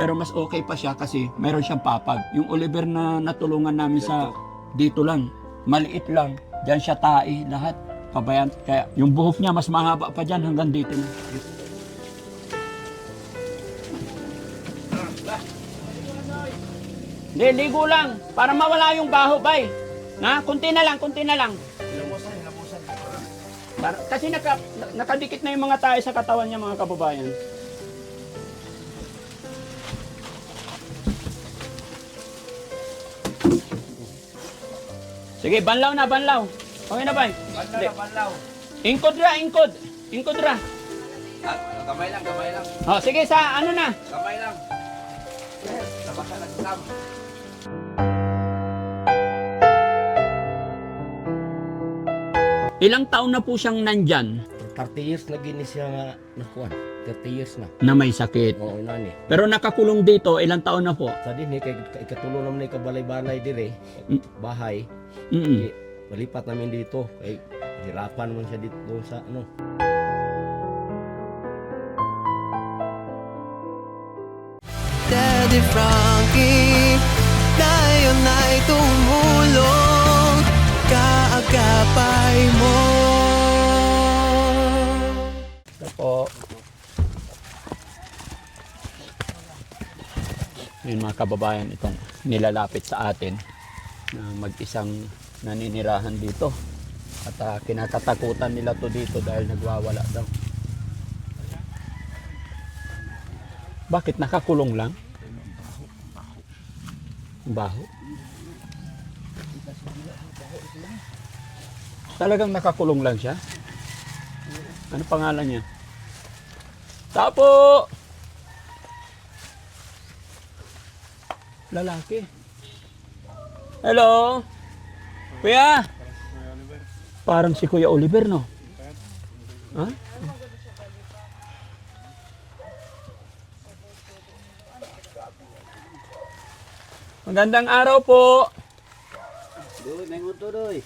Pero mas okay pa siya kasi mayroon siyang papag. Yung Oliver na natulungan namin sa dito lang, maliit lang. Diyan siya tae, lahat. Pabayan. Kaya yung buhok niya mas mahaba pa dyan hanggang dito na. Hindi, ligo lang. Para mawala yung baho, bay. Na, kunti na lang, kunti na lang. Kasi nakadikit na yung mga tayo sa katawan niya, mga kababayan. Sige, banlaw na, banlaw. Okay na, bay? Banlaw na, banlaw. Ingkod ra, ingkod. Ingkod ra. Gamay lang, gamay lang. Oh, sige, sa ano na? Gamay lang. Labas na nagtam. Ilang taon na po siyang nandyan 30 years lagi ni siya nga nakuan. 30 years na. na may sakit. Oo, nani. Pero nakakulong dito, ilang taon na po? Sa din kay ikatulo naman ni kabalay-balay dire, bahay. Mm-mm. Malipat namin dito kay hirapan man siya dito sa ano. Daddy Frankie, tayo na'y tumulong, kaagapay mo. Po. Yun mga kababayan, itong nilalapit sa atin na mag-isang naninirahan dito. At kinakatakutan nila to dito dahil nagwawala daw. Bakit nakakulong lang? Baho. Talagang nakakulong lang siya? Ano pangalan niya? Tapo! Lalaki. Hello? Kuya? Parang si Kuya Oliver, no? Ha? Magandang araw po. Doy, menguto doy.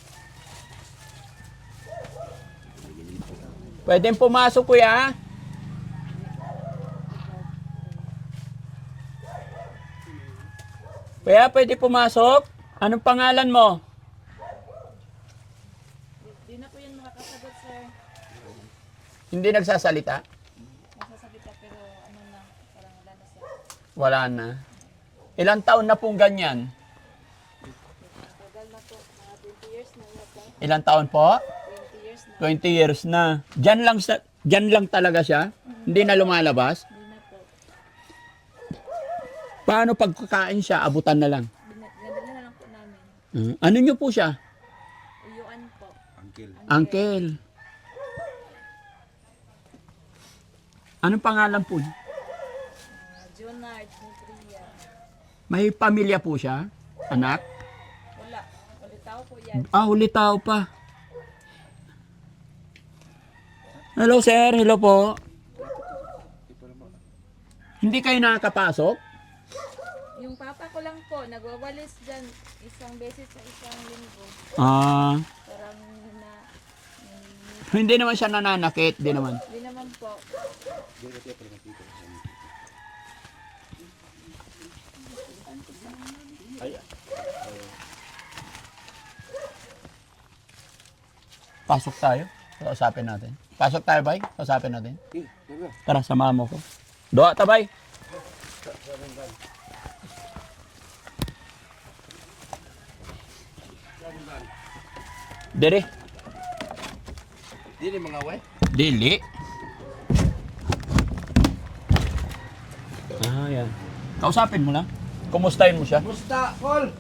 Pwedeng pumasok, kuya? Kuya, pwede pumasok? Anong pangalan mo? Di na po yan makakasagot, sir. Hindi nagsasalita? Nakasagot pero ano na, parang wala na, sir. Wala na. Ilang taon na pong ganyan? Tagal na po, mga 20 years na yata. Ilang taon po? 20 years na. 20 years na. Diyan lang talaga siya? Hindi na lumalabas? Di na po. Paano pagkakain siya? Abutan na lang. Dinadala na lang po namin. Ano nyo po siya? Uyuan po. Uncle. Anong pangalan po niya? Junard, Nutria. May pamilya po siya? Anak? Wala. Ulitaw po yan. Huli tao pa. Hello sir, hello po. Hindi kayo nakakapasok? Yung papa ko lang po, nagwawalis dyan isang beses sa isang linggo. Parang Hindi naman siya nananakit, di naman. di naman po. Pasok tayo. Kausapin natin. Pasok tayo, bay. Kausapin natin. Tara, samahan mo ko. Doa ta, bay. Dere. Dili mga way. Dili. Yan. Kausapin mo lang. Kumustahin mo siya. Musta, Paul?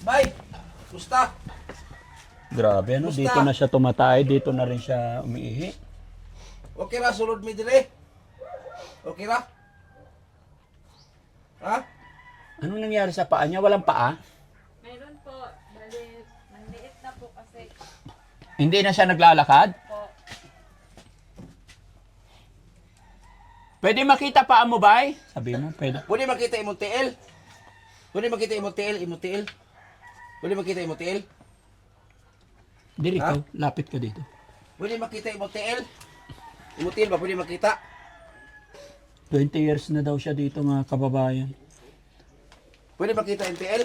Bye. Musta? Grabe, ano? Kumusta? Dito na siya tumatay. Dito na rin siya umiihi. Okay ra, sulod mi dire. Okay ra? Ha? Ano nangyari sa paa niya? Walang paa? Mayroon po, bali, manliit na po kasi Hindi na siya naglalakad? po. Pwede makita paa mo, bay? Sabi mo, pwede. Pwede makita imong tiil? Pwede makita imong tiil? Pwede makita imong tiil? Diri Ha? ka, lapit ka dito. Pwede makita imong tiil? Imong tiil ba pwede makita? 20 years na daw siya dito mga kababayan. Pwede makita yung TL?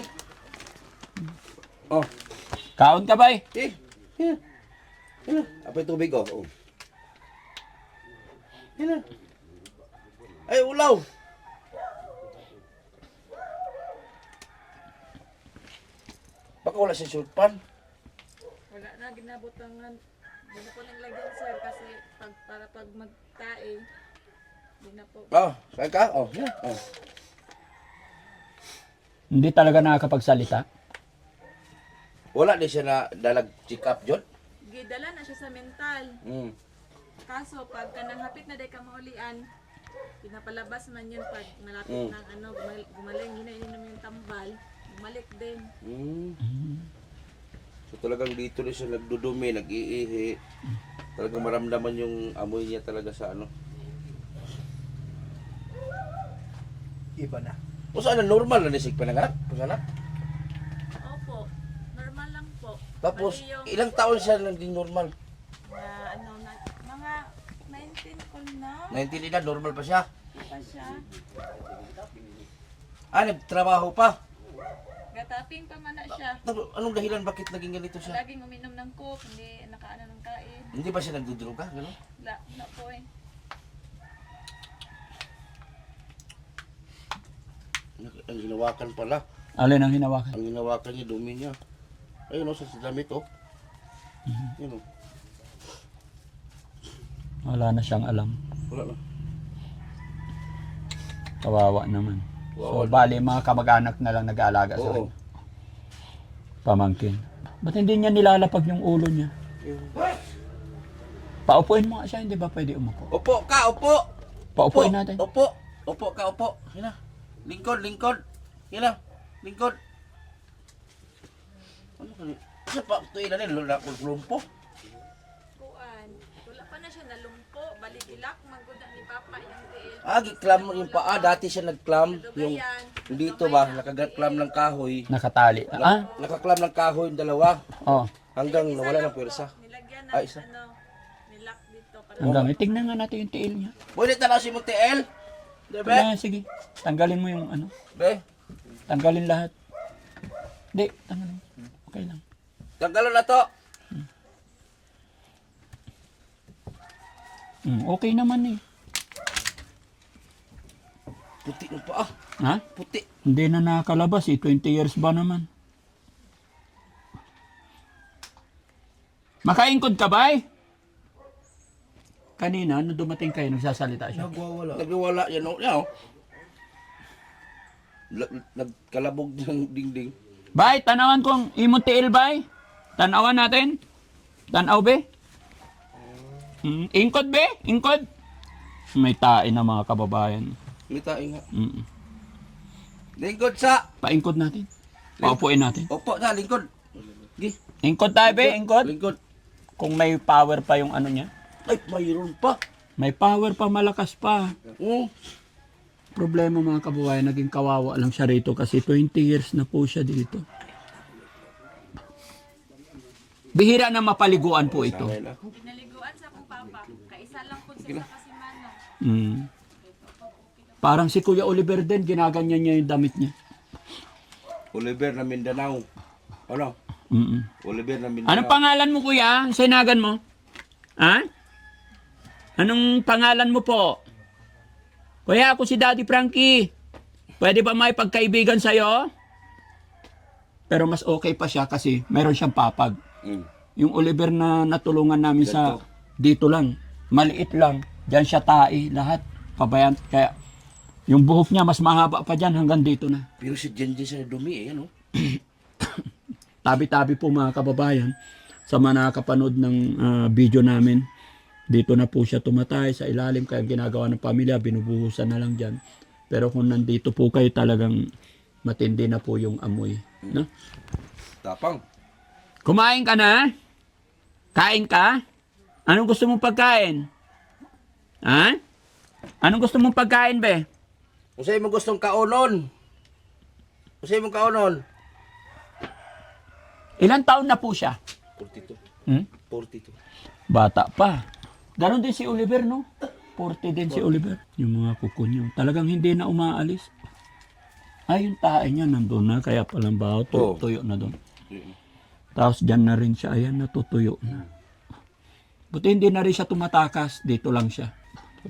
Oh. Kaon ka ba eh? Yan. Yan na. Apa yung tubig, oh. Yan na. Ay, ulaw. Baka wala si sulpan. Wala na, ginabutangan. Hindi na po nang lagyan, sir, kasi para pag magtae, hindi na po. Oh, saan ka? Oh, yan. Oh. Hindi talaga nakakapagsalita. Wala din siya na dalag check up, John. Gidala na siya sa mental. Mm. Kaso, pag kanang hapit na day ka maulian, pinapalabas man yun pag malapit Mm. ng gumaling, ginainom yung tambal, bumalik din. Mm. So talagang dito rin siya nagdudumi, nag-iihi. Talagang maramdaman yung amoy niya talaga sa ano. Iba na. O saan na normal na nisig pananganak? Panganak? Opo, normal lang po. Tapos Bali yung, ilang taon siya naging normal? mga 19 ko na, 19 na, normal pa siya. pa siya. Nagtrabaho pa. Gataping pa man na siya. Tapos, anong dahilan bakit naging ganito siya? Laging uminom ng coke, hindi nakaano ng kain. Hindi ba siya nagdudruga? Gano'n? Wala po eh. Ang hinawakan pala. Alin ang hinawakan? Ang hinawakan niya, dumi niya. Ayun o, sa damit o. Yun o. Wala na siyang alam. Wala na. Kawawa naman. So, Kawawa. bali mga kamag-anak na lang nag-aalaga sa Oo. kanya. Pamangkin. Ba't hindi niya nilalapag yung ulo niya? Paupuin mo nga siya, hindi ba pwede umupo? Upo ka, upo! Paupuin natin. Upo! Upo ka, upo. Yan na. Lingkod, lingkod. Yan na. Lingkod. Ano ka ni? Sa pa, tuwi na nila, lumpo. Kuan, wala pa na siya nalumpo, baligilak, magkuda ni Papa yung tiil. Giklam yung paa. Dati siya nagklam. Yung Dugayan. dito ba, nakagaklam ng kahoy. Nakatali. Nakaklam ng kahoy yung dalawa. Oh. Hanggang nawala ng pwersa. Nilagyan Ah, ng isa. nilak dito para Ang dami. Tingnan nga natin yung tiil niya. Pwede tanaw si mong TL? Debe? Sige. Tanggalin mo yung ano. Be? Tanggalin lahat. Hindi. Tanggalin. Okay lang. Tanggalon na to. Okay naman eh. Puti ng paa. Ha? Puti. Hindi na nakakalabas eh. 20 years ba naman? Makaingkod ka ba eh? Kanina, nung dumating kayo, nagsasalita siya. Nagwawala yan o. Yan o. Nagkalabog ng dingding. Bay, tanawan ko ang imong tiil, bay. Tanawan natin. Tanaw, be. Ingkod, be. Ingkod. May tae na mga kababayan. May tayo nga. Mm. Lingkod sa. Paingkod natin. Paupuin natin. Opo na, lingkod. Gi. Ingkod tayo, be. Ingkod. Lingkod. Kung may power pa yung ano niya. Ay, mayroon pa. May power pa, malakas pa. Problema Mga kababayan, naging kawawa lang siya rito kasi 20 years na po siya dito. Bihira na mapaliguan po ito. pinaliguan sa akong Papa. Kaisa lang po siya sa Kasimano. Parang si Kuya Oliver din, ginaganyan niya yung damit niya. Oliver na Mindanao. Ano? Oliver na Mindanao. Anong pangalan mo, Kuya? Sinagan mo? Ha? Anong pangalan mo po? Kuya, ako si Daddy Frankie. Pwede ba may pagkaibigan sa'yo? Pero mas okay pa siya kasi meron siyang papag. Yung Oliver na natulungan namin sa dito lang. Maliit lang. Diyan siya tae lahat. Pabayan. Kaya yung buhok niya mas mahaba pa dyan hanggang dito na. Pero si Jenji sa dumi eh, ano? Tabi-tabi po mga kababayan. Sa mga nakakapanood ng video namin. Dito na po siya tumatay sa ilalim. Kaya ginagawa ng pamilya, binubuhusan na lang dyan. Pero kung nandito po kayo talagang matindi na po yung amoy. No? Tapang. Kumain ka na? Kain ka? Anong gusto mong pagkain? Ha? Anong gusto mong pagkain, be? Kung sa'yo mo gustong kaunon. Kung sa'yo mo kaunon. Ilang taon na po siya? 42. Hmm? 42. Bata pa. Ganon din si Oliver, no? 40 din si Oliver. Yung mga kuko niyo. Talagang hindi na umaalis. Ay, yung tae niya nandun na. Kaya palang baho, Oo. tuyo na doon. Tapos dyan na rin siya. Ayan, natutuyo na. Buti hindi na rin siya tumatakas. Dito lang siya.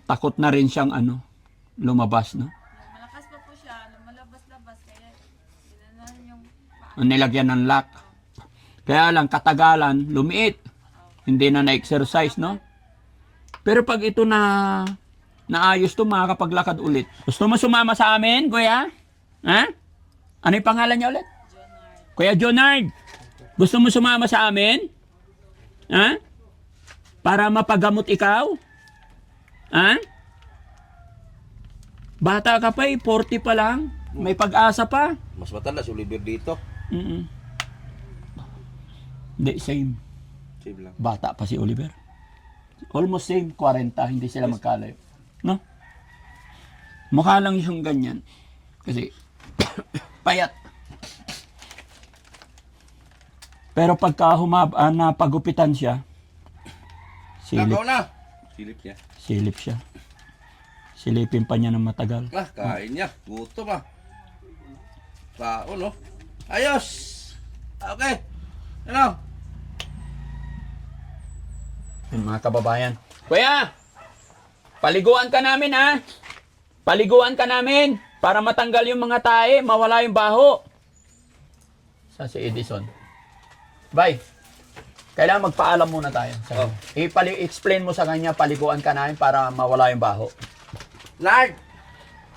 Takot na rin siyang lumabas, no? Malakas pa po siya, lumalabas-labas, kaya ginanon yung paa. Nilagyan ng lock. Kaya lang, katagalan, lumiit. Hindi na na-exercise, no? Pero pag ito na naayos to, makakapaglakad ulit. Gusto mo sumama sa amin, kuya? Ha? Ano yung pangalan niya ulit? Kuya Jonard. Gusto mo sumama sa amin? Ha? Para mapagamot ikaw? Ha? Bata ka pa 40 pa lang. May pag-asa pa. Mas matanda si Oliver dito. Mm-mm. Hindi, same. Save lang. Bata pa si Oliver. Almost same, 40, hindi sila magkalayo. No? Mukha lang yung ganyan. Kasi, payat. Pero pagka napagupitan siya, Nakaw na. Silip niya. silip siya. Silipin pa niya ng matagal. Lah, kain niya. Gutom ah. Kao, no? Ayos! Okay. Ano? Yun, mga kababayan. Kuya! Paliguan ka namin, ha? Paliguan ka namin para matanggal yung mga tae, mawala yung baho. Sa si Edison. Bye. Kailangan magpaalam muna tayo. Oh. I-explain mo sa kanya, paliguan ka namin para mawala yung baho. Nard!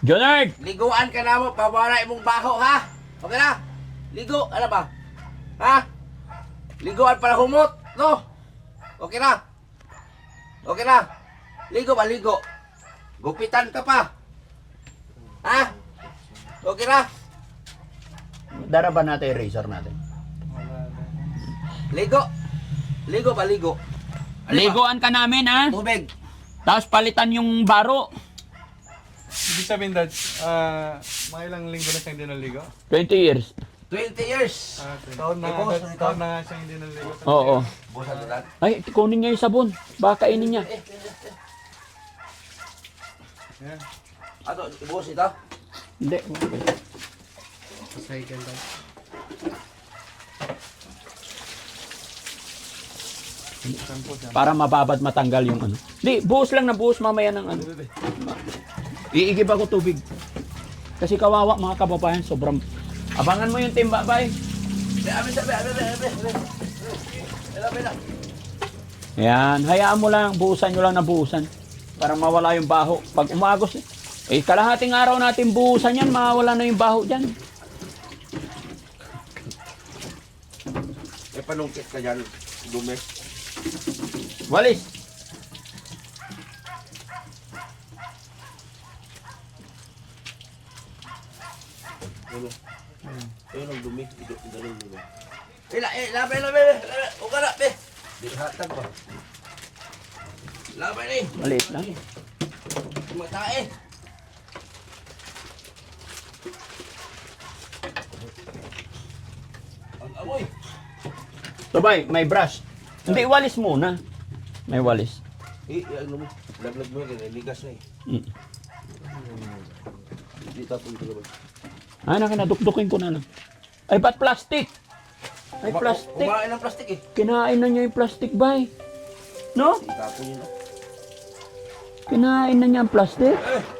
Jonard! Liguan ka na mo, pabara imong baho, ha? Okay na? Ligo, ano ba? Ha? Liguan para humot, no? Okay na? Okay na? Ligo ba, ligo? Gupitan ka pa? Ha? Okay na? Dara ba natin yung razor natin? Ligo? Ligo ba, ligo? Ano ba? Liguan ka namin, ha? Tubig. Tapos palitan yung baro. Ibig sabihin, Dad, mga ilang linggo na siya hindi naligo? 20 years. 20 years. Taon na, boss, Dad, taon na nga siya hindi naligo. Oo. Busan na lang. Ay, kunin niya yung sabon. Baka kainin niya. Yan. Ato, ibus ito. Hindi. Pasay ka, Dad. Para mababad matanggal yung Hindi, buhos lang na buhos mamaya ng Iigib ako tubig. Kasi kawawa mga kababayan, sobrang... Abangan mo yung timba, bay. Yan, hayaan mo lang, buhusan nyo lang na buhusan. Para mawala yung baho. Pag umagos, kalahating araw natin buhusan yan, mawala na yung baho dyan. May panungkit ka dyan, dumi. Walis. Ano? Ayun ang dumi. Ganun mo ba? Labi. Uga na, be. Di hatag ba? Labi ni. Maliit lang. Matae. Ang amoy. Sabay, may brush. Hindi, walis muna. May walis. Ano mo? Laglag mo yan. Ligas na eh. Mm. Hindi tatong talaga. Ay, nakinadukdukin ko na lang. Ay, ba't plastic? Ay, plastic. Kumain ng plastic eh. Kinain na niya yung plastic, bay. No? Itapon yun. No? Kinain na niya ang plastic.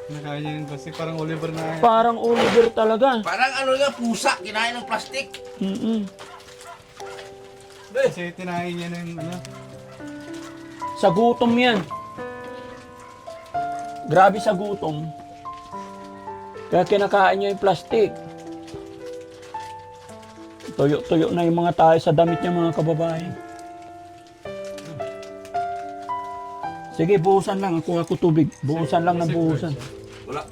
Nakain niya yung plastic, parang Oliver na. Parang Oliver talaga. Parang ano nga, pusa. Kinain ng plastic. Mm-mm. Kasi tinahin niya ng Sa gutom yan. Grabe sa gutom. Kaya kinakain niya yung plastic. Tuyo-tuyo na yung mga tayo sa damit niya, mga kababae. Sige, buhusan lang. Kuha ko tubig. Buhusan lang na buhusan. Wala.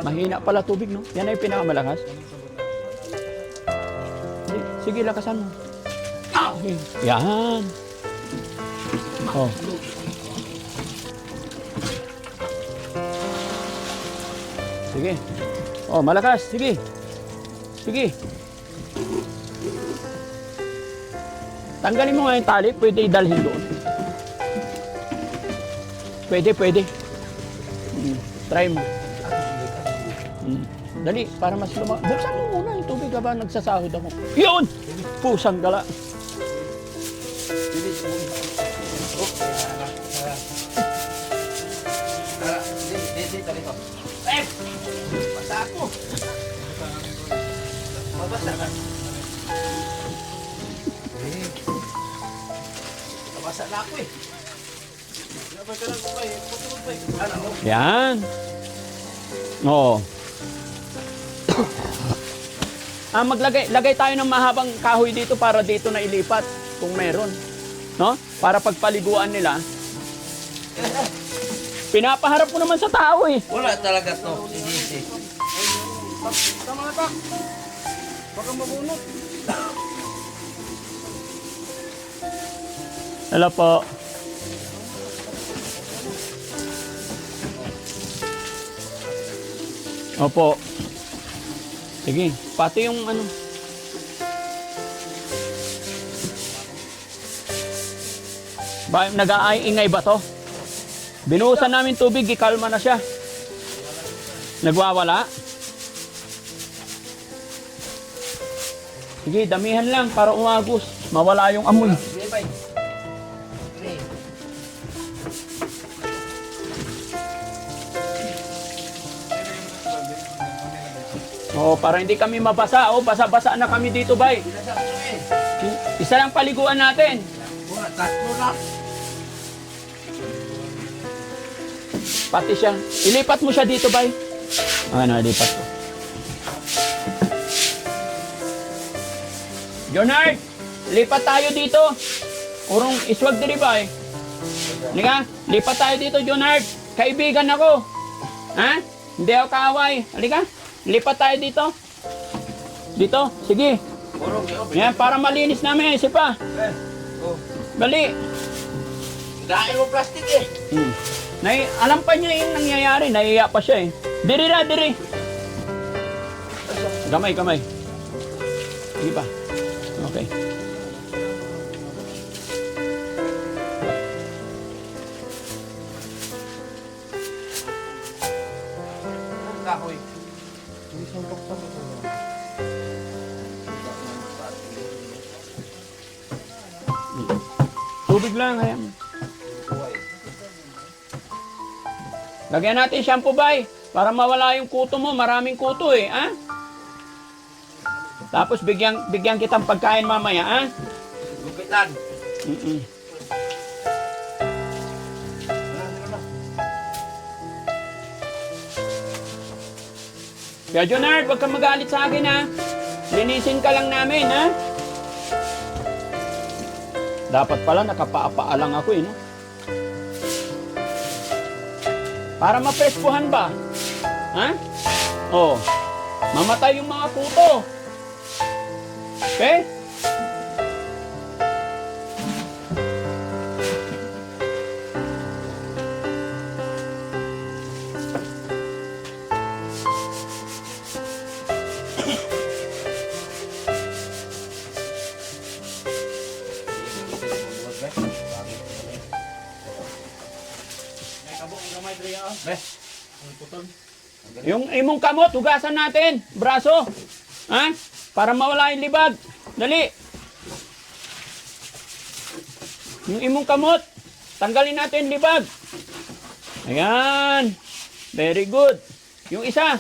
Mahina pala tubig, no? Yan ay pinakamalakas. Sige, lakasan mo. Sige. Yan. Oh. Sige. Oh, malakas. Sige. Sige. Tanggalin mo nga yung tali, pwede idalhin doon. Pwede. Try mo. Dali, para mas buksan mo muna yung tubig ba nagsasahod ako. Yun! Pusang gala. Dito. Basta ako. Mabasa ka. Mabasa na ako eh. Ano? Yan. Oo. Lagay tayo ng mahabang kahoy dito para dito na ilipat kung meron. No? Para pagpaliguan nila. Pinapaharap mo naman sa tao eh. Wala talaga to. Easy. Tama na, Pak. Baka mabunot. Hello po. Opo. Sige, pati yung ano. Ba, nag-aingay ba to? Binuhusan namin tubig, ikalma na siya. Nagwawala. Sige, damihan lang para umagos. Mawala yung amoy. Sige, bay. Sige. Oo, para hindi kami mabasa. Oh, basa-basa na kami dito, bay. Binasa ko eh. Isa lang paliguan natin. Wala, tatlo na. Pati siya. Ilipat mo siya dito, bay. Ano, ilipat ko. Jonard, lipat tayo dito. Urong iswag diri, bay. Halika, lipat tayo dito, Jonard. Kaibigan ako. Ha? Hindi ako kaaway. Halika, lipat tayo dito. Dito, sige. Urong, Yan, para malinis namin. Isa pa. Oh. Dali. Dahil mo plastic eh. Alam pa niya yung nangyayari. Naiiyak pa siya eh. Diri na, diri. Kamay. Sige pa. Okay. Kahoy. Tubig lang, kaya. Lagyan natin shampoo, bay. Para mawala yung kuto mo. Maraming kuto eh, ha? Tapos bigyan kitang pagkain mamaya, ha? Gupitan. Kaya Jonard, huwag kang magalit sa akin, ha? Linisin ka lang namin, ha? Dapat pala nakapaa lang ako, eh, no? Para maprespuhan ba? Ha? Oh. Mamatay yung mga kuto. Okay? Yung imong kamot, hugasan natin. Braso. Ha? Para mawala yung libag. Dali. Yung imong kamot, tanggalin natin libag. Ayan. Very good. Yung isang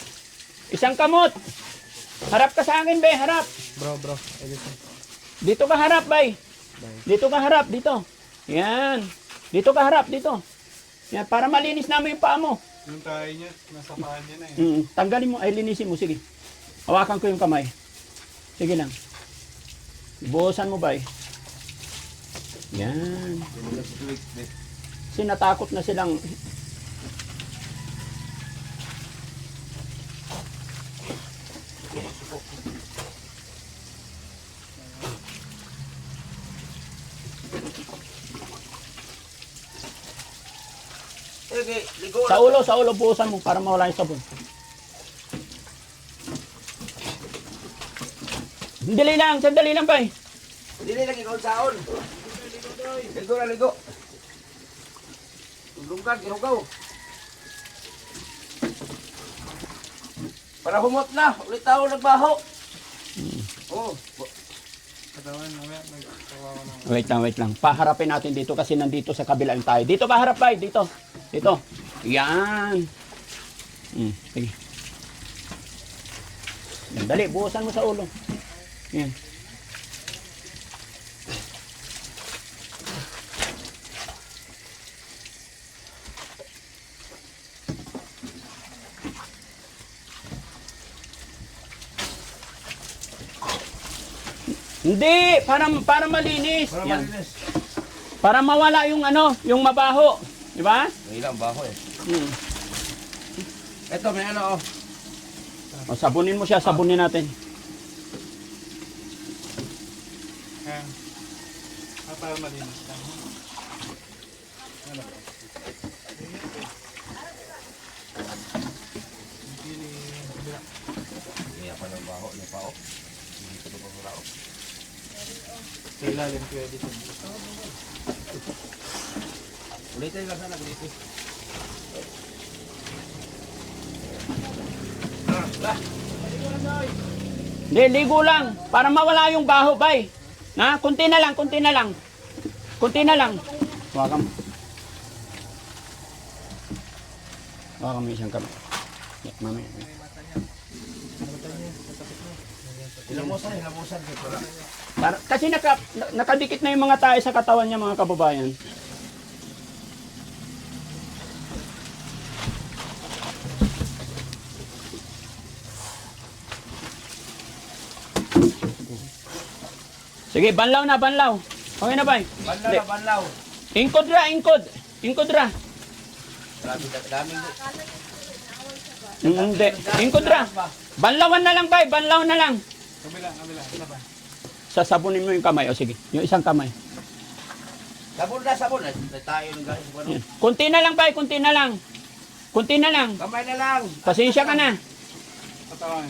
kamot. Harap ka sa akin, be. Harap. Bro. Dito ka harap, bay. Dito ka harap, dito. Yan. Dito ka harap, dito. Yan, para malinis namin yung paa mo. Yung tayo niya, nasa paan niya na eh. Tanggalin mo, ay linisin mo, sige. Hawakan ko yung kamay. Sige lang. Buhusan mo, bay. Yan. Kasi natakot na silang... Okay, ligo. Sa ulo, buhusan mo para mawala yung sabon. Sandali lang, bay. Dili lagi kau saon. Ligo na ligo. Tuglugan, kinugaw. Para humot na, ulit tao nagbaho. Oh, Katawan, mamaya, nagtawa ko na. Wait lang. Paharapin natin dito kasi nandito sa kabila yung tayo. Dito paharap tayo, dito. Dito. Yan. Sige. Yan, dali, buhusan mo sa ulo. Yan. Hindi, para malinis. para Yan. malinis. Para mawala yung ano, yung mabaho. Di ba? May ilang baho eh. Hmm. Ito may ano oh. O, sabunin mo siya, sabunin natin. Ayan. Para malinis ka. Ano? May pa ng baho, yung pao. Hindi ko pa wala oh. Sa ilalim pwede ito. Ulitin lang sana ulitin. Hindi, ligo lang. Para mawala yung baho, bay. Na, kunti na lang, kunti na lang. Kunti na lang. Hawakan mo. Hawakan mo isang kamay. Yeah, mami. Hilamusan. Kasi nakadikit na yung mga tayo sa katawan niya, mga kababayan. Sige, banlaw na, banlaw. Okay na, bay? Banlaw na banlaw. Ingkod ra, ingkod. Ingkod ra. Grabe ka daming. Hindi. Ingkod ra. Banlawan na lang, bay. Banlaw na lang. Kabila. Ito pa. Sasabunin mo yung kamay. O sige, yung isang kamay. Sabon na. Tayo ng guys. Yan. Kunti na lang, bay. Kunti na lang. Kunti na lang. Kamay na lang. Pasensya ka na. Katawan.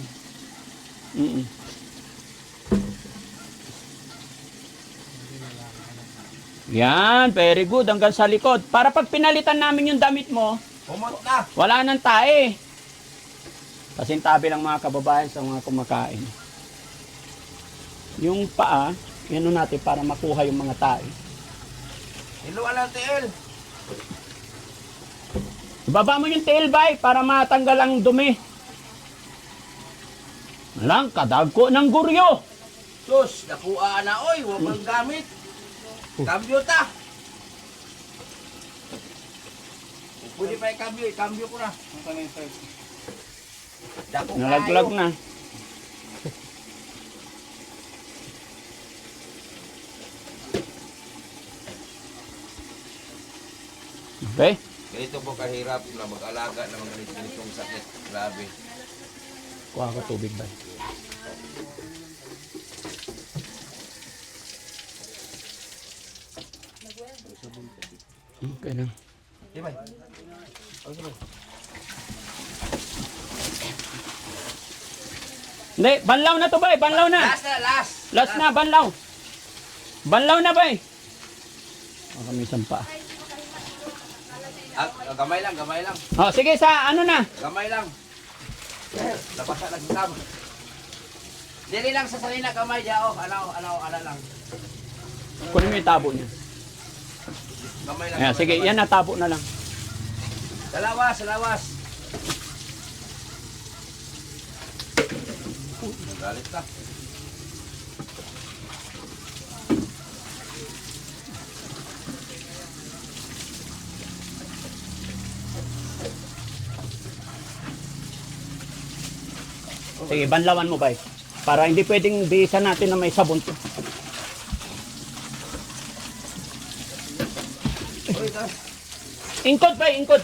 Yan, very good. Hanggang sa likod. Para pag pinalitan namin yung damit mo, Humot na. wala nang tae. Pasintabi lang mga kababayan sa mga kumakain. Yung paa, yan natin para makuha yung mga tae. Hiluan ng tiil. Ibaba mo yung tail, bay, para matanggal ang dumi. Lang, kadagko ng guryo. Sus, nakuha na oy. Huwag mong gamit. Cambio ta. Pwede pa i-cambio. I-cambio ko na. Ang tanay side. Dako Nalaglag na. Okay? Ganito po kahirap na mag-alaga ng mga ganitong sakit. Grabe. Kuha ko tubig, bay. Okay na. Di ba? Hindi, banlaw na to, bay. Banlaw na. Last. Last na, banlaw. Banlaw na, bay. Baka may sampa. Gamay lang. Oh, sige, sa ano na. Gamay lang. Nabasa lang hitam. Dili lang sa salina gamay diao. Ano lang. Kunin mo yung tabo niya. Gamay lang. Ayan, sige, yan na, tabo na lang. Sa lawas. Galit ka. Sige, banlawan mo, bay. Para hindi pwedeng bihisan natin na may sabon to. Ingkod, bay, ingkod.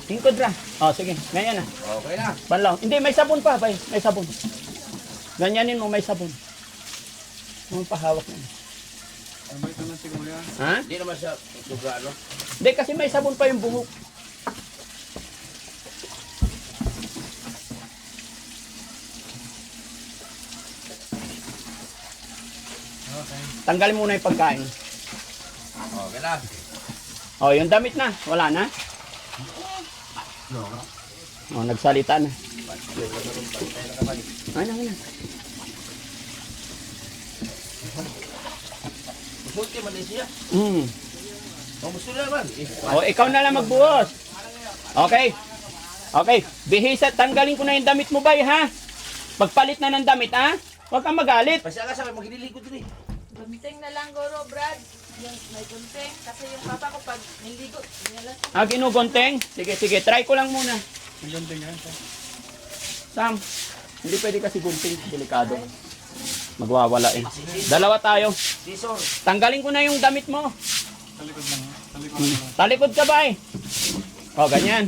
Ingkod ra. Oh, sige, ganyan na. Okay na. Banlaw. Hindi, may sabon pa, bay. May sabon. Ganyanin mo, may sabon. Ang pahawak na. Ang bait naman siguro yan. Ha? Hindi naman siya suga, no? Hindi, kasi may sabon pa yung buhok. Tanggalin muna yung pagkain. Okay na. Oh, yung damit na. Wala na? Oh, nagsalita na. Ay, na. Musulti man din siya. Musulti naman. Oh, ikaw na lang magbuhos. Okay. Okay. Bihisa, tanggalin ko na yung damit mo, bay, ha? Pagpalit na ng damit, ha? Huwag kang magalit. Pasya ka sa magliligo din eh. Gunting na lang, Goro, Brad. Yung may gunting. Kasi yung papa ko pag niligo, nilalas. Ah, ginugonteng? Sige, sige. Try ko lang muna. Ang ganda nga. Sam, hindi pwede kasi gunting. Delikado. Magwawala eh. Dalawa tayo. Sisor. Tanggalin ko na yung damit mo. Talikod lang. Talikod lang. Talikod ka ba eh? O, ganyan.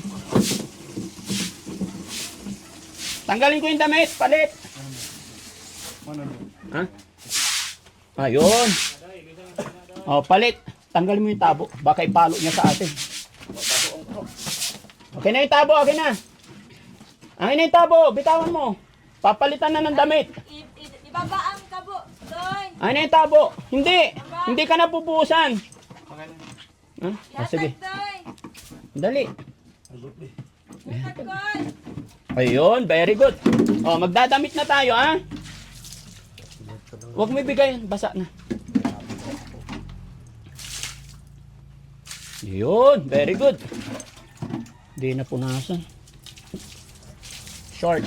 Tanggalin ko yung damit. Palit. Ano doon? Ha? Ayun. O, palit. Tanggalin mo yung tabo. Baka ipalo niya sa atin. Okay na yung tabo. Okay na. Akin na yung tabo. Bitawan mo. Papalitan na ng damit. Ibabaan ka po, Doy. Akin na yung tabo. Hindi. Hindi ka na pupusan. Okay na. Ha? O, sige. Doy. Dali. Yatag, Doy. Ayun, very good. O, magdadamit na tayo, ha? Huwag mo ibigay, basa na. Yun, very good. Hindi na punasan. Short.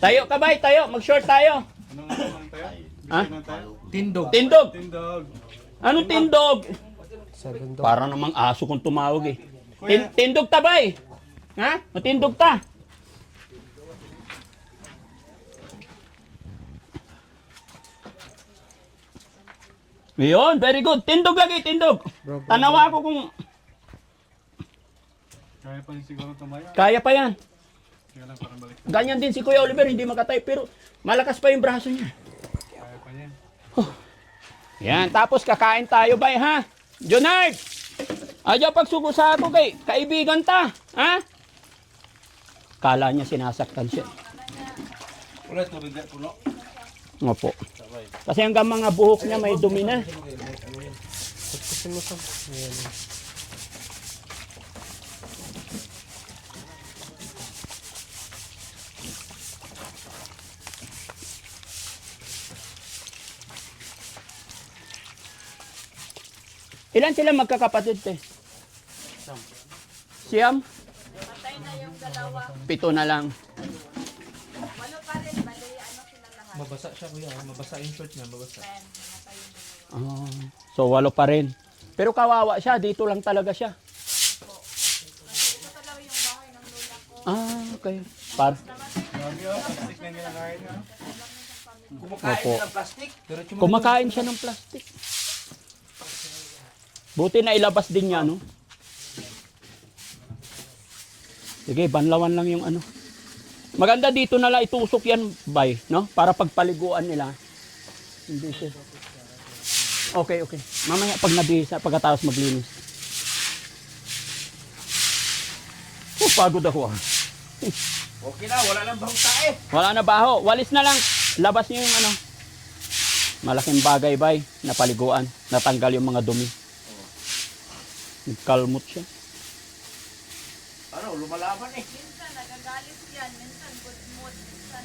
Tayo, kabay, tayo. Mag-short tayo. Anong tayo? Ha? Ano tayo? Tindog. Tindog. Anong tindog? 7 daw. Para namang aso kung tumawag eh. Tindog tabay. Ha? Matindog ta. Yun, very good. Tindog lagi, tindog. Tanawa ko kung Kaya pa rin siguro tumayo. kaya pa yan. Kaya lang parang balik. Ganyan din si Kuya Oliver, hindi makatay, pero malakas pa yung braso niya. Kaya pa niyan. Yan, tapos kakain tayo, bay, ha? Junard! Adyo pagsugo sa ako kay kaibigan ta, ha? Kala niya sinasaktan siya. Ulit, tubig na puno. Opo. Kasi hanggang mga buhok niya may dumi na. Pagkasin mo sa... Ayan. Ilan sila magkakapatid, te? Siyam? Patay na yung dalawa. 7 na lang. Walo pa rin, bali, ano sila lahat. Mabasa siya kuya. Mabasa yung shirt niya. Mabasa. Oh, so 8 pa rin. Pero kawawa siya, dito lang talaga siya. Ito talaga yung bahay ng lola ko. Ah, okay. Par. Grabe oh, plastic na yung kinakain niya. Kumakain Opo. ng plastic. Kumakain siya ng plastic. Buti na ilabas din niya, no? Sige, banlawan lang yung ano. Maganda dito na lang itusok yan, bay, no? Para pagpaliguan nila. Hindi siya. Okay, okay. Mamaya pag nabihisa, pagkatapos maglinis. Oh, pagod ako ah. Okay na, wala nang bahong tae. Wala na baho. Walis na lang. Labas niyo yung ano. Malaking bagay, bay, na paliguan. Natanggal yung mga dumi. Nagkalmot siya. Ano, lumalaban eh. Minsan nagagalit yan, minsan good-mood, minsan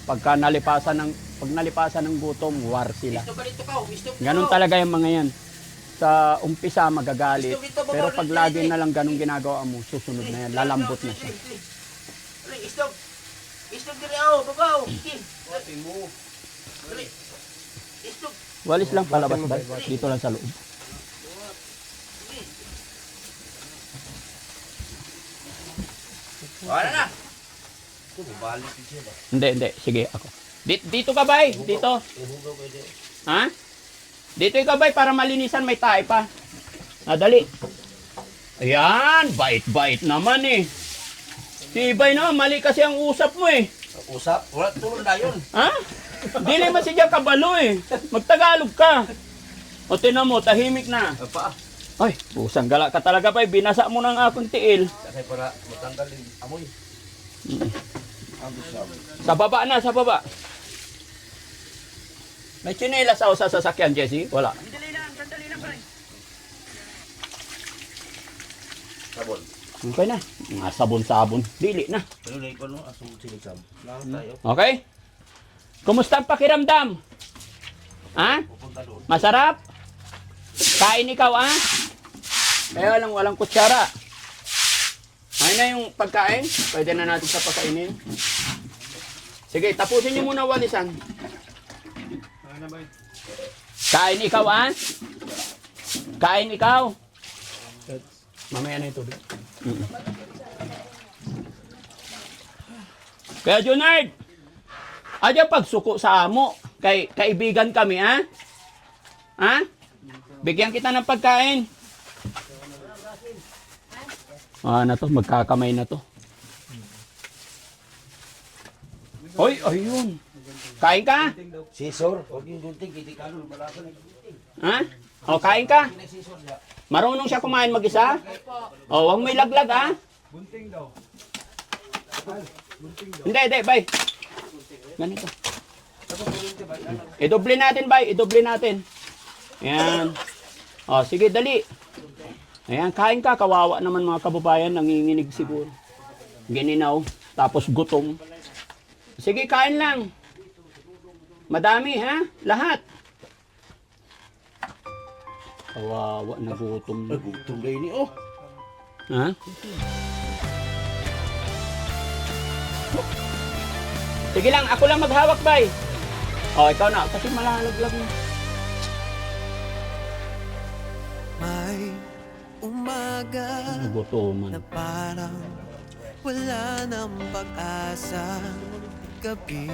Pag nalipasan ng gutom, war sila. Gusto ba dito ka? Gusto dito. Ganun talaga yung mga yan. Sa umpisa magagalit, pero pag lagi na lang ganun ginagawa mo, susunod na yan, lalambot na siya. Istog. Istog diri ako, babaw. Ati mo. Dali. Istog. Walis lang palabas ba? Dito lang sa loob. Wala na. Ito, balik siya ba? Hindi. Sige, ako. Dito ka, bay. Dito. Ha? Dito ikaw, bay, para malinisan may tae pa. Dali. Ayan, bait-bait naman eh. Si Ibay naman, mali kasi ang usap mo eh. Usap? Wala, tulong na yun. Ha? Dili man siya kabalo eh. Magtagalog ka. O tinan mo, tahimik na. Apa? Ay, pusang gala ka talaga pa. Binasa mo ng akong tiil. Kasi para matanggal yung amoy. Ang gusto. Sa baba na, sa baba. May tsinelas ako sa sasakyan, Jesse? Wala. Sabon. Okay na. Mga sabon-sabon. Dili na. Ano na ikaw, no? Asong sinisam. Lahat tayo. Okay? Kumusta ang pakiramdam? Ha? Pupunta doon. Masarap? Kain ikaw, ha? Kaya lang walang kutsara. Ayun na yung pagkain. Pwede na natin sa pagkainin. Sige, tapusin niyo muna walisan. Ano ba? Kain ikaw, ha? Kain ikaw. Mamaya na ito. Kaya Junard, adya pagsuko sa amo. Kaibigan kami, ha? Ha? Bigyan kita ng pagkain. Na to, magkakamay na to. Hoy, ayun. Kain ka? Sisor. Huwag yung gunting. Hindi ka nun. Malasan na gunting. Ha? O, kain ka? Sisor niya. Marunong siya kumain mag-isa? O, huwag may laglag, ha? Bunting daw. Hindi, bay. Ganito. Idoble natin, bay. Idoble natin. Ayan. O, sige, dali. Ayan, kain ka. Kawawa naman mga kababayan. Nanginginig siguro. Gininaw. Tapos gutom. Sige, kain lang. Madami, ha? Lahat. Kawawa, nagutom na. Gutom na ini, oh. Ha? Sige lang, ako lang maghawak, bay. O, ikaw na. Kasi malalaglag na. May umaga Nagutuman. na parang wala nang pag-asa. Gabi,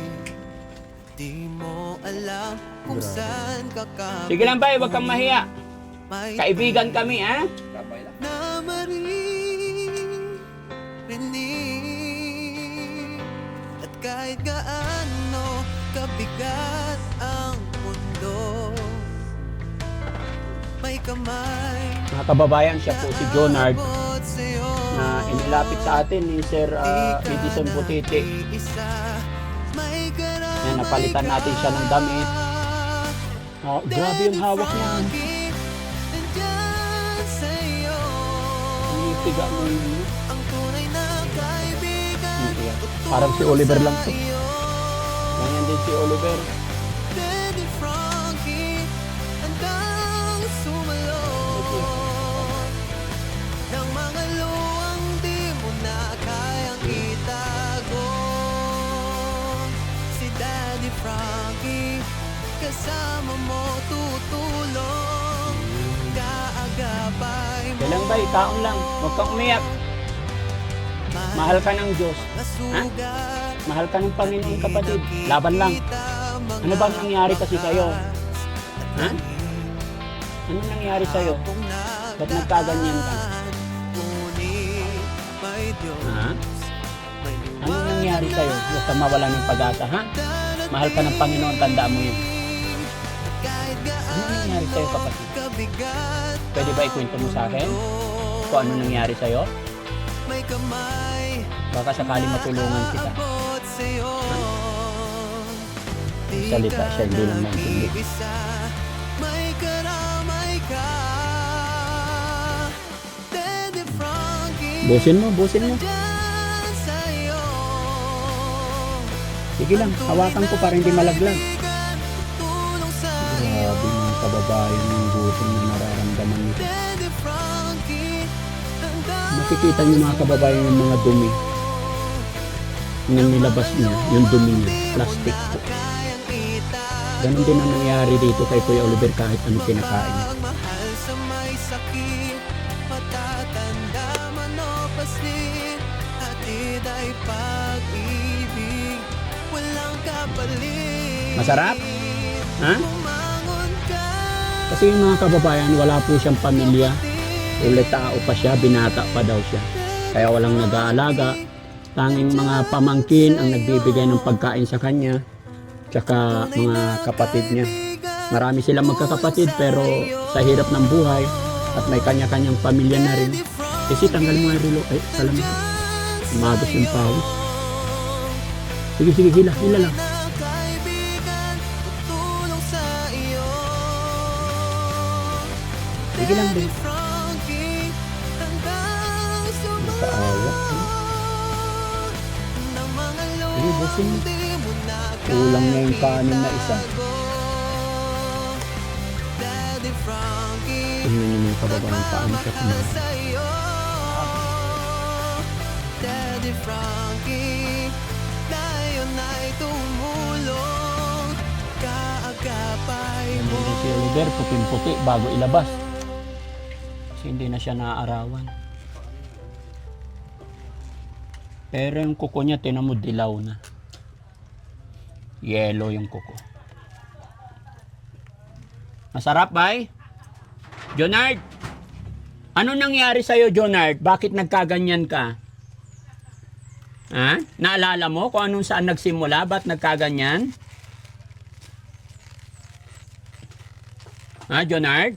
di mo alam kung saan kakapit. Sige lang, bay. Huwag kang mahiya. May Kaibigan kami, ha? na maririnig. At kahit gaano kabigat ang mundo, may kamay Mga kababayan, siya po si Jonard abot sa'yo. na inilapit sa atin ni Sir Edison Butiti. May Yan, napalitan natin siya ng damit. Oh, grabe yung hawak niya. Nandyan sa'yo Inipiga mo yun. ang tunay na kaibigan. Parang si Oliver lang to. Ganyan din si Oliver. Daddy Frankie, handang sumalot ng mga luwang di mo na kayang itago. Si Daddy Frankie, kasama mo tutulong. Kaagapay mo Kailang ba? Ikaon lang. Huwag kang umiyak. Mahal ka ng Diyos. masugat. Mahal ka ng Panginoon, kapatid. Laban lang. Ano bang nangyari kasi sa'yo? Ha? Ano nangyari sa'yo? Ba't nagkaganyan ka? Ha? Ano nangyari sa'yo? Huwag kang mawala ng pag-asa, ha? Mahal ka ng Panginoon, tandaan mo yun. Ano nangyari sa'yo, kapatid? Pwede ba ikwento mo sa akin? Kung ano nangyari sa'yo? May kamay Baka sakaling matulungan kita. abot sa'yo. Di Salita ka siya, hindi lang na maintindihan. nag-iisa. May karamay ka. Daddy Frankie, Busin mo. nandyan sa'yo. Sige lang, hawakan ko para hindi malaglag. Tulong sa'yo. Grabe mga kababayan ng gutom na nararamdaman nito. Daddy Frankie, nandyan Makikita niyo mga kababayan yung mga dumi. Nang nilabas niya, yung dumi niya, plastic po. kayang itago. Ganon din ang nangyari dito kay Kuya Oliver kahit anong kinakain. Pagmahal sa may sakit, matatanda man o paslit, hatid ay pag-ibig, walang kapalit. Masarap? Ha? Bumangon ka, Kasi yung mga kababayan, wala po siyang pamilya. Ulit tao pa siya, binata pa daw siya. Kaya walang nag-aalaga. Tanging mga pamangkin ang nagbibigay ng pagkain sa kanya. Tsaka mga kapatid niya. Marami silang magkakapatid pero sa hirap ng buhay at may kanya-kanyang pamilya na rin. Kasi tanggal mo yung relo. Ay, salamat. Umagos yung pawis. Sige, hila lang. kaibigan, tutulong sa Sige lang, Daddy babe. Frankie, hanggang Nakaawa. ng mga Sige, bossing. luwang di mo na Kulang na yung kanin na isa. itago. Daddy Frankie, Tingnan niyo mga kababayan paano siya pagmamahal kumain. sa'yo. Daddy Frankie, tayo na'y tumulong. Kaagapay mo. Hindi si Oliver, puting-puti bago ilabas. Kasi hindi na siya naaarawan. Pero yung kuko niya, tinan mo, dilaw na. Yellow yung kuko. Masarap, bay? Jonard! Ano nangyari sa'yo, Jonard? Bakit nagkaganyan ka? Ha? Naalala mo kung anong saan nagsimula? Ba't nagkaganyan? Ha, Jonard?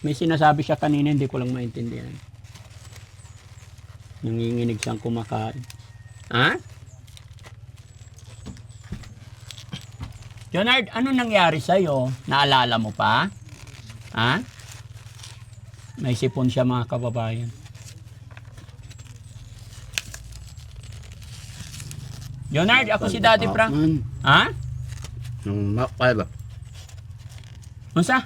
May sinasabi siya kanina, hindi ko lang maintindihan. Nanginginig siyang kumakain. Ha? Jonard, ano nangyari sa'yo? Naalala mo pa? Ha? May sipon siya mga kababayan. Jonard, ako si Daddy Frank. Ha? Nung mapay ba? Masa?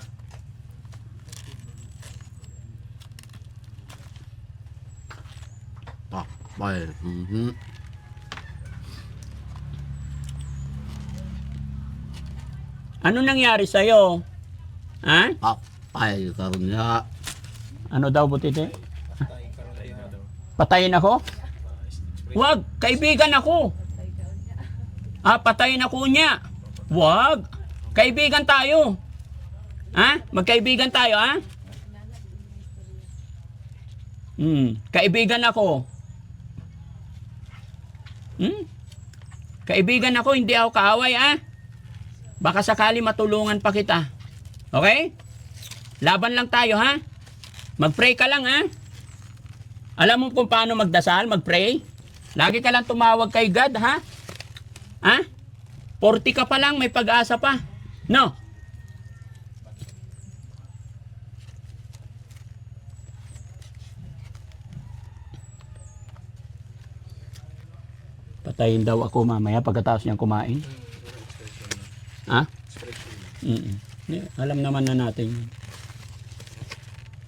Mapay. Ano nangyari sa'yo? Ha? Mapay karon niya. Ano daw butite? Patayin ako? Wag, kaibigan ako. Patayin ako niya. Wag. Kaibigan tayo. Ha? Magkaibigan tayo, ha? Kaibigan ako. Kaibigan ako, hindi ako kaaway, ha? Baka sakali matulungan pa kita. Okay? Laban lang tayo, ha? Mag-pray ka lang, ha? Alam mo kung paano magdasal, mag-pray? Lagi ka lang tumawag kay God, ha? Ha? 40 ka pa lang, may pag-asa pa. No? Patayin daw ako mamaya pagkatapos niyang kumain. Ha? Alam naman na natin yun.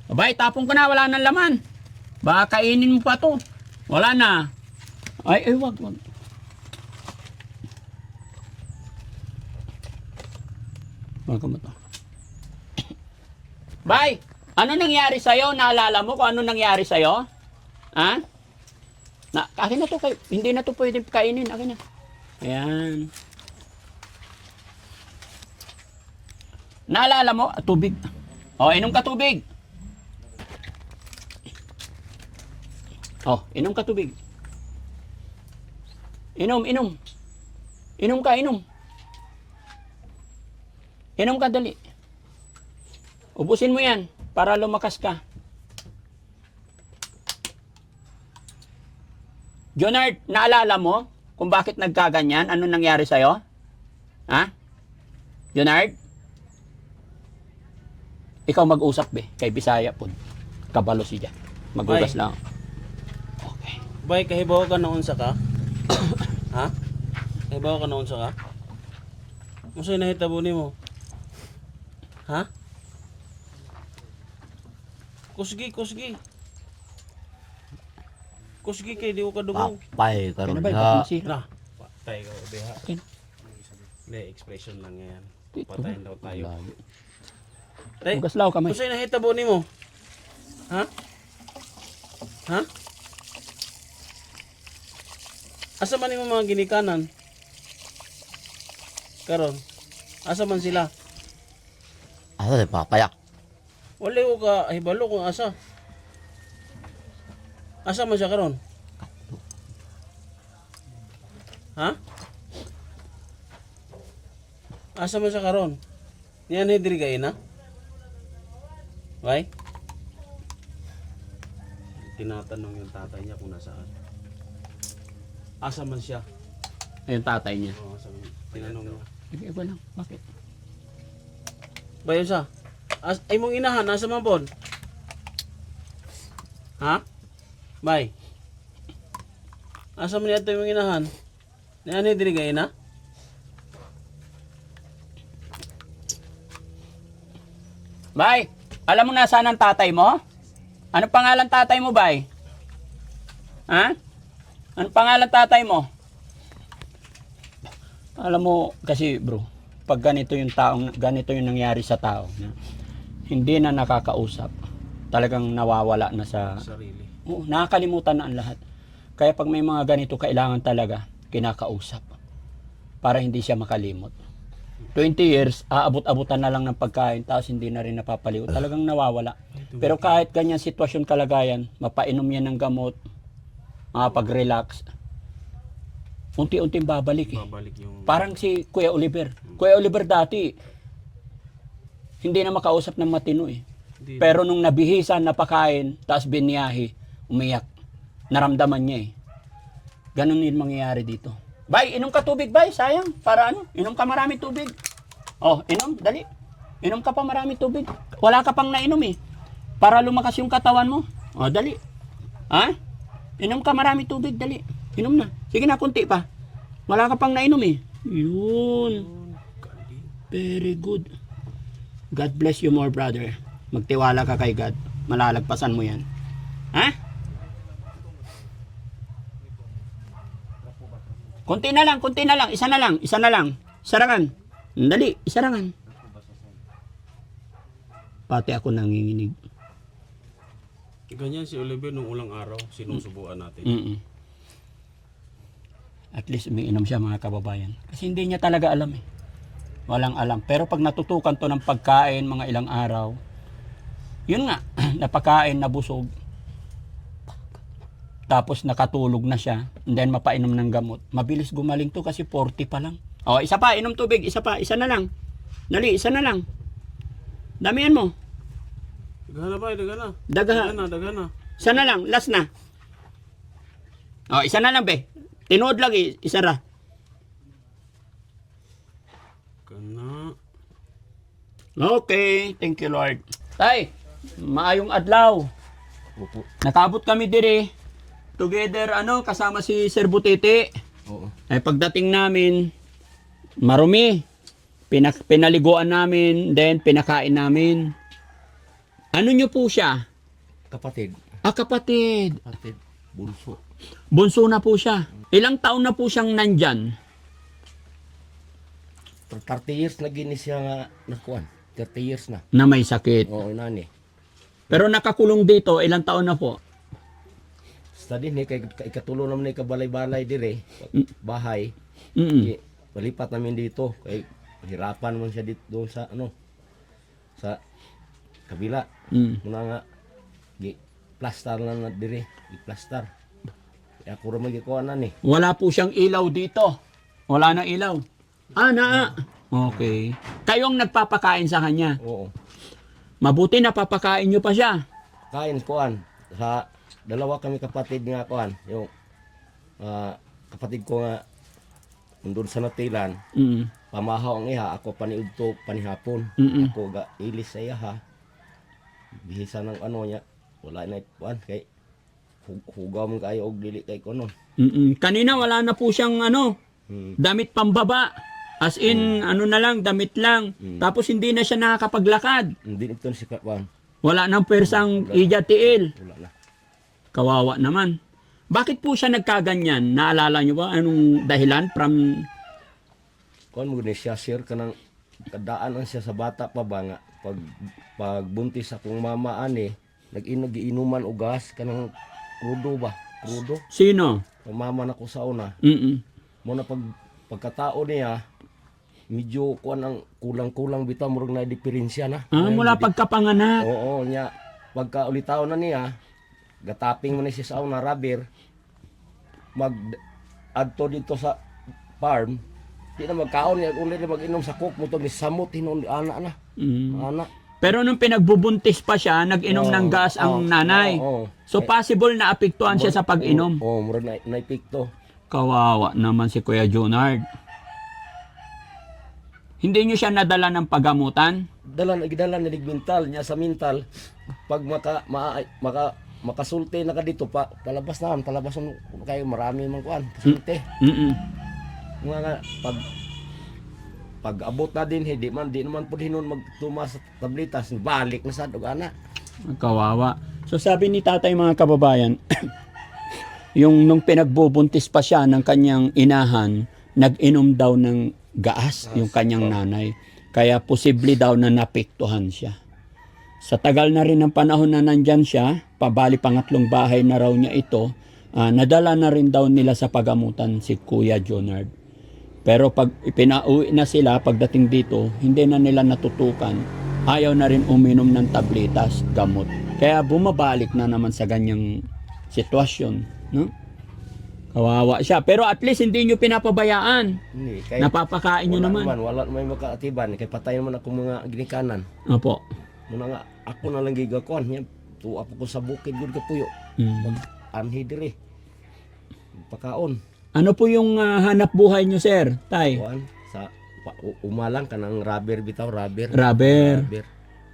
Abay, tapong ko na, wala nang laman. Baka kainin mo pa to. Wala na. Ay, wag. Wag mo to. Bay, ano nangyari sa'yo? Naalala mo kung ano nangyari sa'yo? Ha? Akin na to, hindi na to pwedeng kainin. Akin na. Ayan. Naalala mo? Tubig. Inom ka tubig. Inom ka tubig. Inom. Inom ka. Inom ka, dali. Ubusin mo yan para lumakas ka. Jonard, naalala mo kung bakit nagkaganyan? Ano nangyari sa'yo? Ha? Jonard? Ikaw mag-usap, be. Kay Bisaya po. Kabalo siya. Magugas Ay. lang. Okay. Bay, kahibaw ka noon sa ka? Ha? Kahibaw ka noon sa ka? Masa'y nahitabo ni mo? Ha? Kusgi. Kusgi kay di ko kadungog. Papay karon Kaya na ba? na. Baka masira. Na, patay ka diha. Okay. Hindi, expression lang yan. Dito. Patayin daw tayo. Layo. Tay, Hugas lang kamay. kusay nahitabo ni mo? Ha? Ha? Asa man yung mga ginikanan? Karon, asa man sila? Asa di papayak? Wala ko ka hibalo kung asa. Asa man siya karon? Ha? Asa man siya karon? Niyan hidri ka ina? Why? Tinatanong yung tatay niya kung nasaan. Asa man siya? Ayun tatay niya. Oo, asa man. Tinanong niya. Iba lang. Bakit? Bayo siya? Ay mong inahan, nasa mabon? Ha? Bay. Asa man yato yung inahan? Ano diri ka ina? Bay, alam mo nasaan ang tatay mo? Ano pangalan tatay mo, Bay? Ha? Ano pangalan tatay mo? Alam mo, kasi bro, pag ganito yung nangyari sa tao, na hindi na nakakausap, talagang nawawala na sa... Sarili. Oo, nakakalimutan na ang lahat. Kaya pag may mga ganito, kailangan talaga kinakausap para hindi siya makalimot. 20 years, aabot-abutan na lang ng pagkain, tapos hindi na rin napapaliw. Talagang nawawala. Pero kahit ganyan sitwasyon kalagayan, mapainom yan ng gamot, makapag-relax, unti-unting babalik eh. Babalik yung... Parang si Kuya Oliver. Kuya Oliver dati, hindi na makausap ng matino eh. Hindi. Pero nung nabihisan, napakain, tapos biniyahe, umiyak. Naramdaman niya eh. Ganun yung mangyayari dito. Bay, inom ka tubig, bay. Sayang. Para ano? Inom ka marami tubig. Oh, inom. Dali. Inom ka pa marami tubig. Wala ka pang nainom eh. Para lumakas yung katawan mo. Oh, dali. Ha? Inom ka marami tubig. Dali. Inom na. Sige na, kunti pa. Wala ka pang nainom eh. Yun. Very good. God bless you more, brother. Magtiwala ka kay God. Malalagpasan mo yan. Ha? Kunti na lang, isa na lang. Sarangan. Dali, isarangan. Pati ako nanginginig. Ganyan si Oliver nung ulang araw, sinusubuan natin. At least umiinom siya mga kababayan. Kasi hindi niya talaga alam eh. Walang alam. Pero pag natutukan to ng pagkain, mga ilang araw, yun nga, napakain, nabusog. Tapos nakatulog na siya, and then mapainom ng gamot. Mabilis gumaling to kasi 40 pa lang. O, isa pa, inom tubig, isa na lang. Dali, isa na lang. Damihan mo. Daga na ba? Daga na. Daga na. Isa na lang, last na. O, isa na lang, be. Tinood lang, isa ra. Kana. Okay, thank you Lord. Tay, maayong adlaw. Nakabot kami dire. Together, kasama si Sir Butete. Oo. Ay pagdating namin, marumi. Pinaliguan namin, then pinakain namin. Ano nyo po siya? Kapatid. Kapatid. Kapatid. Bunso. Bunso na po siya. Ilang taon na po siyang nandyan? 30 years na gini siya nga nakuan. 30 years na. Na may sakit. Oo, nani. Pero nakakulong dito, ilang taon na po? Sa din kay ikatulo naman ni kabalay-balay dire, bahay. Mm. Malipat namin dito kay hirapan man siya dito doon sa sa kabila. Muna nga gi plaster na dire, i-plaster. Kaya ako ra magikuan ni. Wala po siyang ilaw dito. Wala nang ilaw. Na. Okay. Kayong nagpapakain sa kanya. Oo. Mabuti napapakain nyo pa siya. Kain kuan sa dalawa kami kapatid nga kuan, yung kapatid ko nga nandun sa Natilan. Pamahaw ang iha, ako paniudto panihapon. Ako ga ilis sa iha. Bihisa ng niya, wala na kuan kay hugaw man kayo og dili kay kuno. Kanina wala na po siyang damit pambaba. As in, na lang, damit lang. Tapos hindi na siya nakakapaglakad. Hindi ito si kuan. Wala nang persang ijatiil. Wala na. Kawawa naman. Bakit po siya nagkaganyan? Naalala niyo ba? Anong dahilan? From... Kuan mo ni siya share kanang kadaanan siya sa bata pa ba nga pagbuntis akong mama ani giinuman og gas kanang krudo ba? Krudo. Sino? Ang mama nako sa una. Mo na pagkatao niya medyo kuan ang kulang-kulang bitaw murag na diferensya na. Mula pagkapanganak. Oo nya pagka ulitaw na niya gataping man siya sa una rubber mag adto dito sa farm di na magkaon niya uli na mag-inom sa coke mo to ni samot hinon ana na. Ana. Pero nung pinagbubuntis pa siya, nag-inom ng gas ang nanay. So possible na apektuhan siya sa pag-inom. Murag na epekto. Kawawa naman si Kuya Junard. Hindi niyo siya nadala ng pagamutan? gidala ni mental niya sa mental pag makasulti na ka dito palabas kayo marami man kuan sulti mga pag abot na din di naman pud hinon magtumas sa tablitas balik na sad og ana. Kawawa. So sabi ni tatay mga kababayan, yung nung pinagbubuntis pa siya ng kanyang inahan, nag-inom daw ng gaas yung kanyang nanay. Kaya posible daw na napektuhan siya. Sa tagal na rin ng panahon na nandyan siya, pabali pangatlong bahay na raw niya ito, nadala na rin daw nila sa pagamutan si Kuya Jonard. Pero pag ipinauwi na sila pagdating dito, hindi na nila natutukan. Ayaw na rin uminom ng tabletas, gamot. Kaya bumabalik na naman sa ganyang sitwasyon, no? Kawawa siya. Pero at least hindi nyo pinapabayaan. Hindi Napapakain nyo naman. Wala naman makaatiban kay patay naman ako mga ginikanan. Opo. Muna nga ako na lang gigakuan niya. Tuwa ko sa bukid gud ka puyo. Anhi diri. Pakaon. Ano po yung hanap buhay nyo, sir? Tay? Kuan sa umalang kanang rubber bitaw, rubber.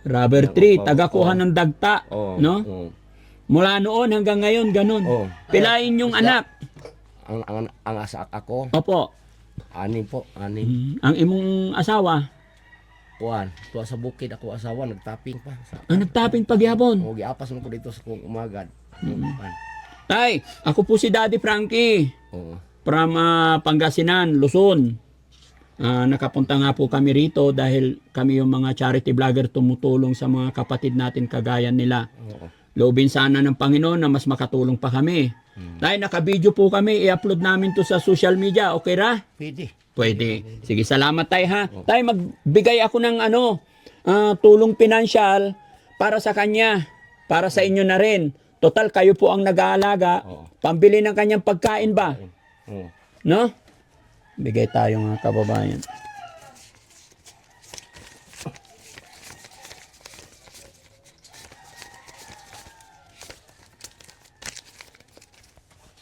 Rubber tree, tagakuha ng dagta, Oh, no? oh. Mula noon hanggang ngayon, ganun. Oh. Pilain yung anak. Ang asa ako, Opo. anim. Ang imong asawa, Kuan, tuwa sa bukid ako asawa nagtapping pa sa nagtaping pagyapon. o giapas mo ko dito sa kung umagad. Kuan. Tay, ako po si Daddy Frankie Oo. from Pangasinan, Luzon. Nakapunta nga po kami rito dahil kami yung mga charity vlogger tumutulong sa mga kapatid natin kagaya nila. Oo. Loobin sana ng Panginoon na mas makatulong pa kami. Tay, naka-video po kami, i-upload namin to sa social media, okay ra? Pwede. Pwede. Sige, salamat tay ha. Tay, magbigay ako ng tulong pinansyal para sa kanya, para sa inyo na rin. Total, kayo po ang nag-aalaga, pambili ng kanyang pagkain ba? Oo. No? Bigay tayo mga kababayan.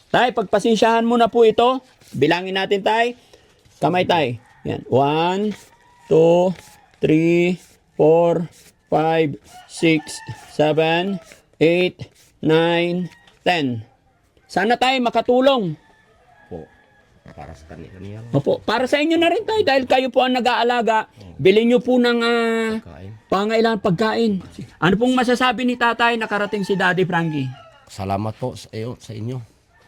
Tay, pagpasensyahan mo na po ito. Bilangin natin, tay. Kamay, tay. Yan. 1, 2, 3, 4, 5, 6, 7, 8, 9, 10. Sana tayo makatulong. Po. Para sa kaniya. Opo, para sa inyo na rin tayo dahil kayo po ang nag-aalaga. Bilhin nyo po ng Kain. pangailangan pagkain. Ano pong masasabi ni tatay nakarating si Daddy Frankie? Salamat po sa inyo.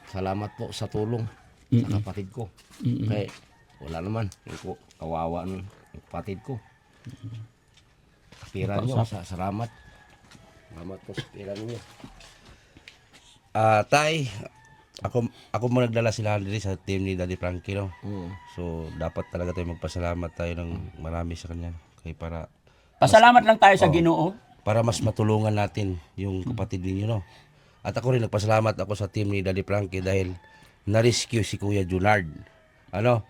Salamat po sa tulong sa kapatid ko. Kaya wala naman. Ko kawawa ng kapatid ko. Pira nyo. Salamat. Salamat po sa pira ninyo. Tay, ako mo nagdala sila dito sa team ni Daddy Frankie, no? So, dapat talaga tayo magpasalamat tayo ng marami sa kanya. Kaya Pasalamat lang tayo sa Ginoo. para mas matulungan natin yung kapatid ninyo, no? At ako rin nagpasalamat ako sa team ni Daddy Frankie dahil na-rescue si Kuya Junard. Ano?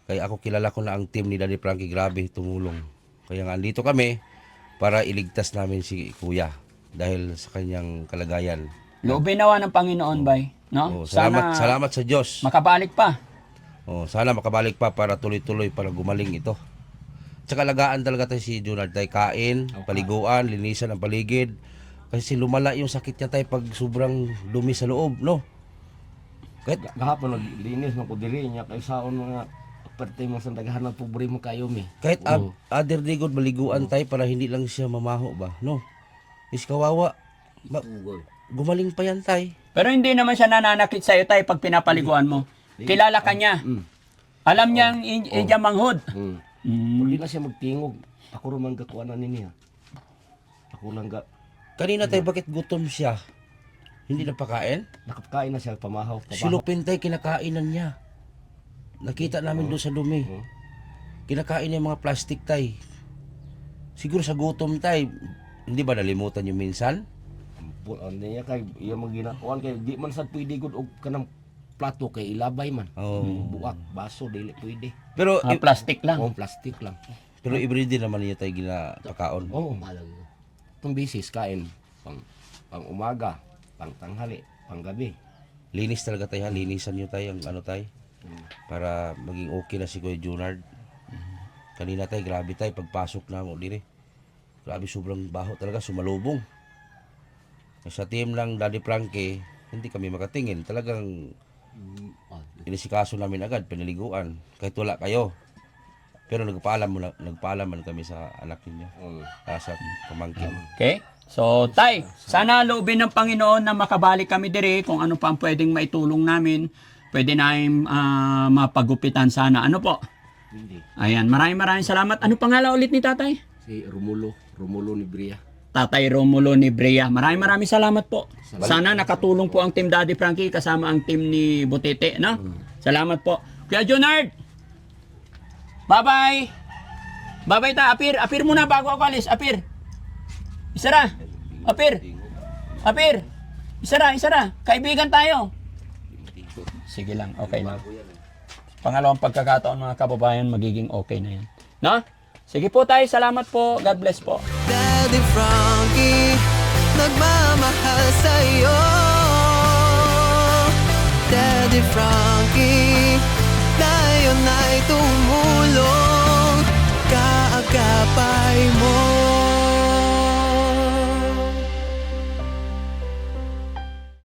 Kaya ako kilala ko na ang team ni Daddy Frankie, grabe tumulong. Kaya nga andito kami para iligtas namin si Kuya dahil sa kanyang kalagayan. Loobin nawa ng Panginoon, bay. No? Salamat sa Diyos. Makabalik pa. Sana makabalik pa para tuloy-tuloy para gumaling ito. Tsaka alagaan talaga tayo si Junard tayo, kain, paliguan, linisan ang paligid. Kasi lumala yung sakit niya tayo pag sobrang dumi sa loob, no? Kahit Gahapon naglinis mo ko diri niya kay saon mga parte mo sa daghan ng pobre mo kayo mi. kahit other day good maliguan tayo para hindi lang siya mamaho ba, no? Is kawawa. Gumaling pa yan tayo. Pero hindi naman siya nananakit sa'yo tayo pag pinapaliguan mo. Kilala ka niya. Alam niya ang iyang manghod. Hindi na siya magtingog. Ako rin man gakuanan niya. Ako lang Kanina tayo bakit gutom siya? Hindi na pakain? nakapakain na siya pamahaw. Silupin tayo, kinakainan niya. Nakita namin doon sa dumi. Kinakain niya mga plastic tay. Siguro sa gutom tay, hindi ba nalimutan yung minsan? Ano niya kay iya maginakuan kay di man sad pwede gud og kanang plato kay ilabay man. Buak, baso dili pwede. Pero Plastic lang. Plastic lang. pero everyday naman niya tayo ginapakaon. Oo. Itong bisis kain pang umaga, pang tanghali, pang gabi. Linis talaga tayo, linisan niyo tayo ang ano tayo. Para maging okay na si Kuya Junard. Kanina tayo, grabe tayo pagpasok na mo dire. Grabe, sobrang baho talaga, sumalubong. Sa team ng Daddy Frankie, hindi kami makatingin. Talagang inisikaso namin agad, pinaliguan. Kahit wala kayo. Pero nagpaalaman kami sa anak ninyo. Sa pamangkin. Okay? So, Tay, sana loobin ng Panginoon na makabalik kami dire kung ano pa ang pwedeng maitulong namin. Pwede namin mapagupitan sana. Ano po? Ayan, maraming salamat. Ano pangalan ulit ni Tatay? Si Romulo ni Bria. Tatay Romulo ni Brea. Maraming salamat po. Sana nakatulong po ang Team Daddy Frankie kasama ang team ni Butete, no? Salamat po. Kuya Junard! Bye-bye! Bye-bye ta, apir muna bago ako alis, apir. Isara. Apir. Isara. Kaibigan tayo. Sige lang, okay lang. Pangalawang pagkakataon mga kababayan, magiging okay na yan. No? Sige po tayo, salamat po. God bless po. Daddy Frankie, nagmamahal sa'yo. Daddy Frankie, tayo na'y